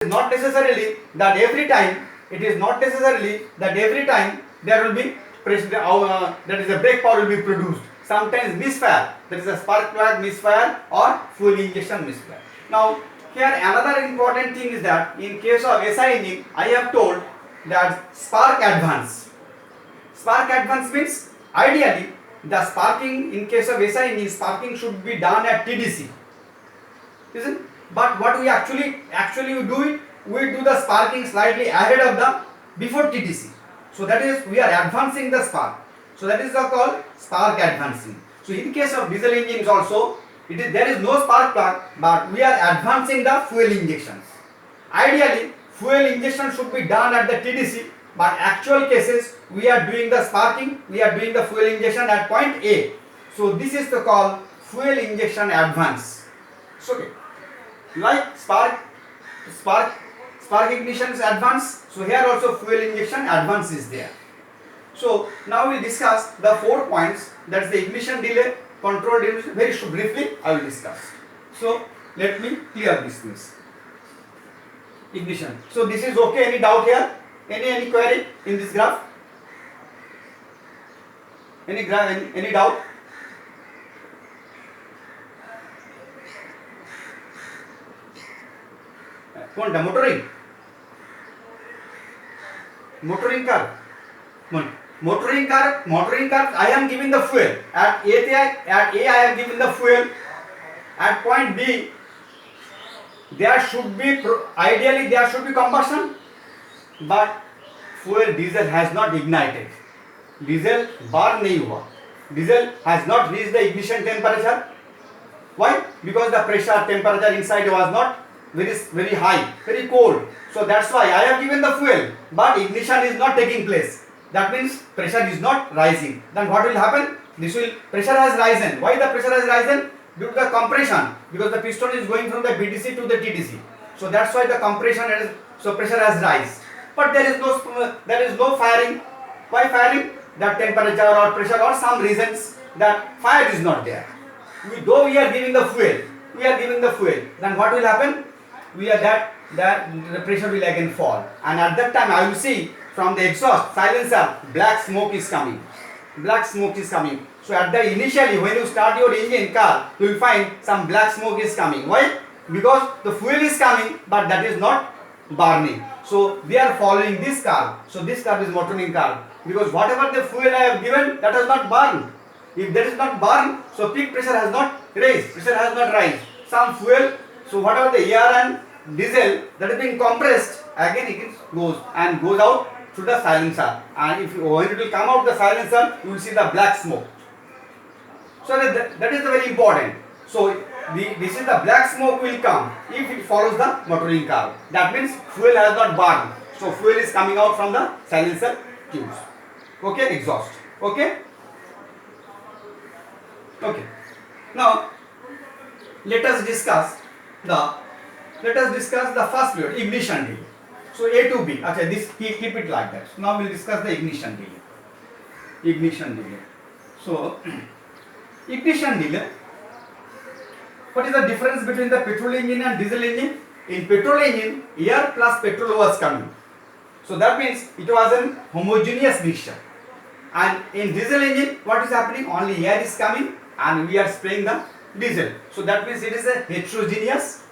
not necessarily that every time, it is not necessarily that every time there will be pressure, that is a brake power will be produced. Sometimes misfire, that is a spark plug misfire or fuel injection misfire. Now here another important thing is that in case of SI engine, I have told that spark advance. Spark advance means ideally the sparking in case of SI engine, sparking should be done at TDC, isn't it? But what we actually do it, we do the sparking slightly ahead of the before TDC. So that is we are advancing the spark. So that is called spark advancing. So in case of diesel engines also, there is no spark plug, but we are advancing the fuel injections. Ideally, fuel injection should be done at the TDC, but actual cases we are doing the sparking, we are doing the fuel injection at point A. So this is the called fuel injection advance. So okay. Like spark ignition is advance, so here also fuel injection advance is there. So now we discuss the 4 points, that is the ignition delay, control delay. Very briefly I will discuss. So let me clear this things. Ignition. So this is okay. Any doubt here? Any query in this graph? Any doubt? কোনটা motoring car I am giving the fuel at A I am giving the fuel at point B. There should be ideally there should be combustion, but fuel diesel has not ignited, diesel burn nahi hua, diesel has not reached the ignition temperature. Why? Because the pressure temperature inside was not very high, very cold. So that's why I have given the fuel, but ignition is not taking place. That means pressure is not rising. Then what will happen? Pressure has risen. Why the pressure has risen? Due to the compression, because the piston is going from the BDC to the TDC. So that's why the compression is, so pressure has rise. But there is no firing. Why firing? That temperature or pressure or some reasons that fire is not there. Though we are giving the fuel, then what will happen? That the pressure will again fall, and at that time I will see from the exhaust silencer black smoke is coming. So at the initially when you start your engine car, you will find some black smoke is coming. Why? Because the fuel is coming, but that is not burning. So we are following this car. So this car is motoring car, because whatever the fuel I have given, that has not burned. If that is not burned, so peak pressure has not raised, some fuel, so whatever the air and diesel that is being compressed, again it goes out through the silencer, and when it will come out the silencer, you will see the black smoke. So that is very important. So this is the black smoke will come if it follows the motoring car. That means fuel has not burned, so fuel is coming out from the silencer tubes. Okay, exhaust. Okay. Now let us discuss the first period, ignition delay. So A to B. Okay, this keep it like that. Now we will discuss the ignition delay. So ignition delay. What is the difference between the petrol engine and diesel engine? In petrol engine, air plus petrol was coming. So that means it was a homogeneous mixture. And in diesel engine, what is happening? Only air is coming, and we are spraying the diesel. So that means it is a heterogeneous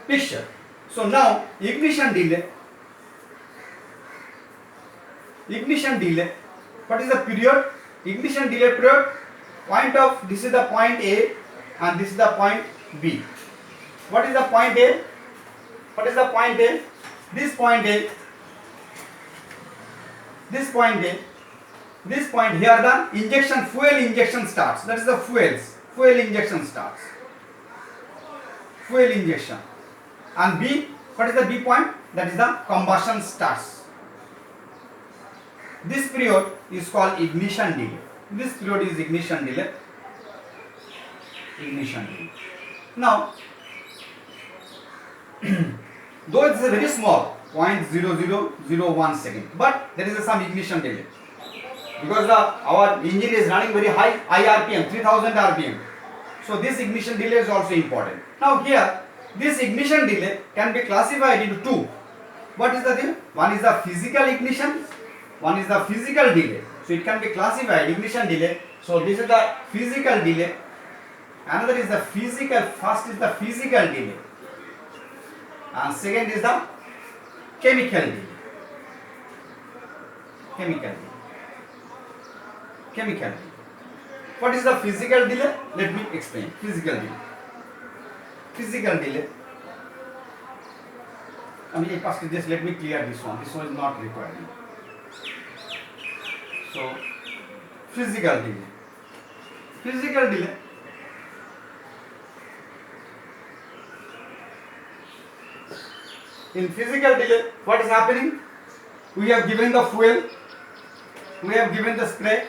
mixture. So now ignition delay. What is the period? Ignition delay period. This is the point A and this is the point B. What is the point A? This point here the fuel injection starts. That is the fuel injection starts. And B, what is the B point? That is the combustion starts. This period is called ignition delay. Now though it is a very small 0.0001 second, but there is some ignition delay. because our engine is running very high RPM, 3000 RPM. So this ignition delay is also important. Now here This ignition delay can be classified into two. What is the thing? One is the physical ignition, one is the physical delay. So it can be classified ignition delay. So this is the physical delay. Another is the physical, first is the physical delay. And second is the chemical delay. Chemical delay. Chemical delay. What is the physical delay? Let me explain. Physical delay. Physical delay. I mean, first just let me clear this one. This one is not required. So, physical delay. Physical delay. In physical delay, what is happening? We have given the fuel, we have given the spray,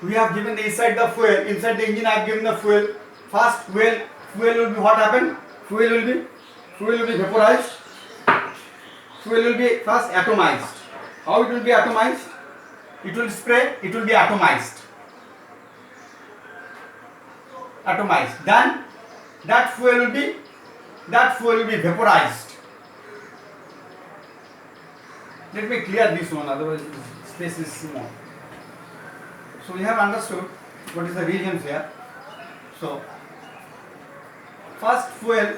we have given the inside the engine I have given the fuel. First fuel will be what happened? Fuel will be vaporized. Fuel will be first atomized. How it will be atomized? It will spray, it will be atomized. Atomized. Then that fuel will be vaporized. Let me clear this one, otherwise space is small. So we have understood what is the regions here. So first fuel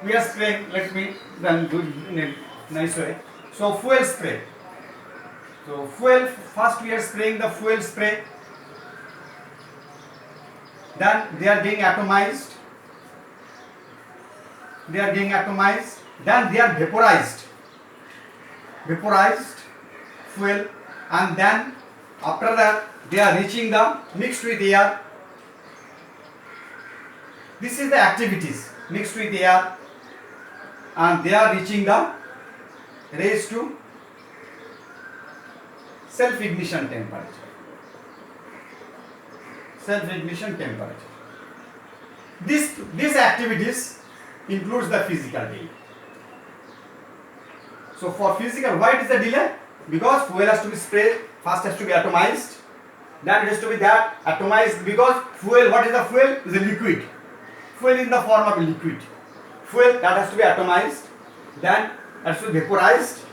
we are spraying. Let me then do it in a nice way. So fuel spray. So fuel, first we are spraying the fuel spray. Then they are being atomized. They are being atomized. Then they are vaporized. Vaporized fuel, and then after that they are reaching the mixed with air. This is the activities mixed with air, and they are reaching the raised to self-ignition temperature. Self-ignition temperature. These activities includes the physical delay. So for physical, why it is the delay? Because fuel has to be sprayed, first has to be atomized, then it has to be that atomized, because fuel, what is the fuel? Is a liquid. Fuel in the form of a liquid. Fuel that has to be atomized, then has to be vaporized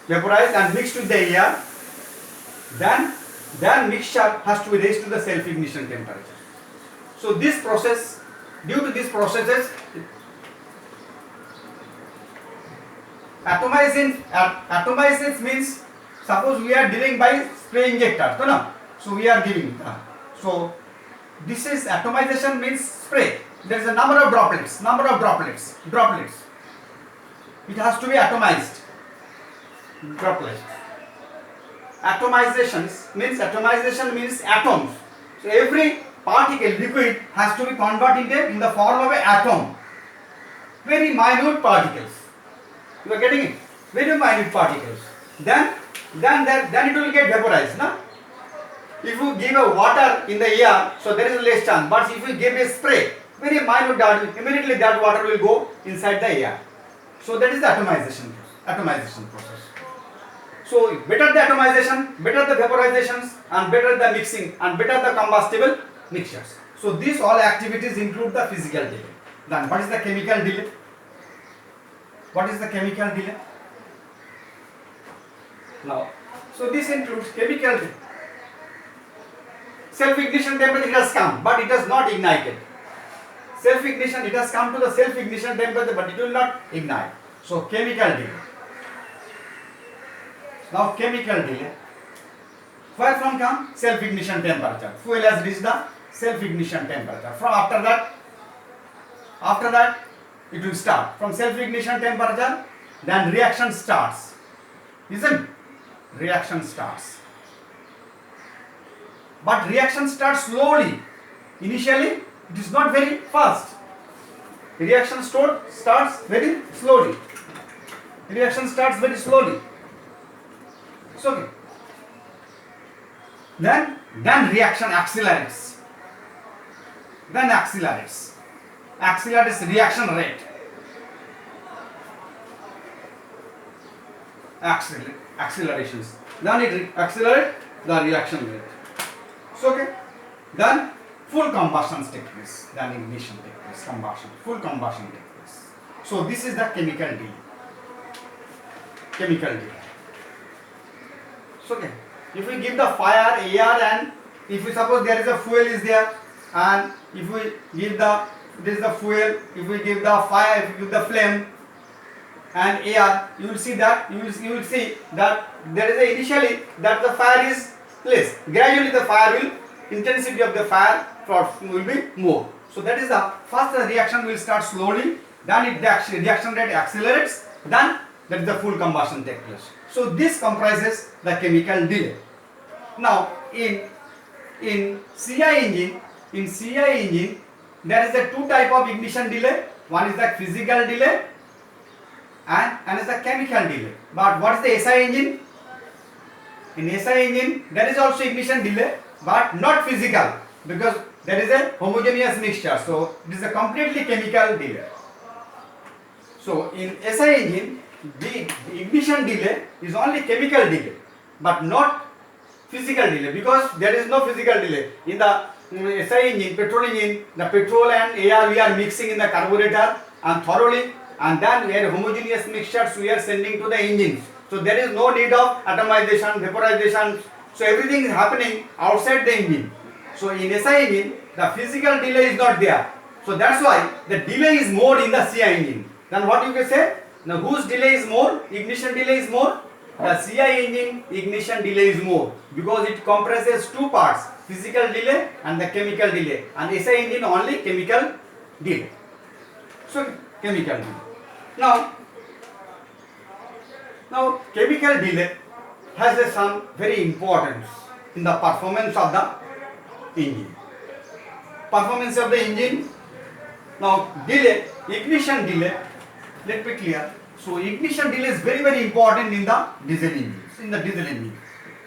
and mixed with the air. Then mixture has to be raised to the self-ignition temperature. So this process, due to these processes, atomization means, suppose we are dealing by spray injector, so we are giving. So this is atomization means spray. There is a number of droplets. It has to be atomized. Droplets. Atomization means atoms. So every particle, liquid, has to be converted in the form of an atom. Very minute particles. You are getting it? Very minute particles. Then it will get vaporized. No? If you give a water in the air, so there is less chance. But if you give a spray, very minute, immediately that water will go inside the air. So that is the atomization process. So better the atomization, better the vaporizations, and better the mixing, and better the combustible mixtures. So these all activities include the physical delay. Then what is the chemical delay? What is the chemical delay? Now, so this includes chemical delay. Self-ignition temperature has come, but it has not ignited. Self-ignition, it has come to the self-ignition temperature, but it will not ignite. So chemical delay. Now chemical delay. Where from come? Self-ignition temperature. Fuel has reached the self-ignition temperature. From after that, it will start. From self-ignition temperature, then reaction starts. Isn't it? Reaction starts. But reaction starts slowly. Initially, it is not very fast. Reaction starts very slowly. It's okay. Then reaction accelerates. Accelerates reaction rate. Accelerations. Then it accelerates the reaction rate. It's okay. Then full combustion takes place, then ignition takes place, combustion, full combustion takes place. So this is the chemical delay. Chemical delay. So okay, if we give the fire, air, and if we suppose there is a fuel is there, and if we give the, this is the fuel, if we give the fire, if we give the flame and air, you will see that you will see that there is a initially that the fire is less. Gradually the fire will, intensity of the fire will be more. So that is the first reaction will start slowly, then it, the reaction rate accelerates, then that is the full combustion takes place. So this comprises the chemical delay. Now in CI engine there is a two type of ignition delay. One is the physical delay and is the chemical delay. But what is the SI engine? In SI engine there is also ignition delay, but not physical, because there is a homogeneous mixture. So it is a completely chemical delay. So in SI engine the ignition delay is only chemical delay, but not physical delay, because there is no physical delay. In the SI engine, petrol engine, the petrol and air we are mixing in the carburetor and thoroughly, and then we are homogeneous mixtures we are sending to the engines. So there is no need of atomization, vaporization. So everything is happening outside the engine. So in SI engine, the physical delay is not there. So that's why the delay is more in the CI engine. Then what you can say? Now whose delay is more? Ignition delay is more? The CI engine ignition delay is more, because it comprises two parts, physical delay and the chemical delay, and SI engine only chemical delay. So chemical delay. Now chemical delay has some very importance in the performance of the engine. Performance of the engine. Now delay, ignition delay, let me clear. So ignition delay is very important in the diesel engines,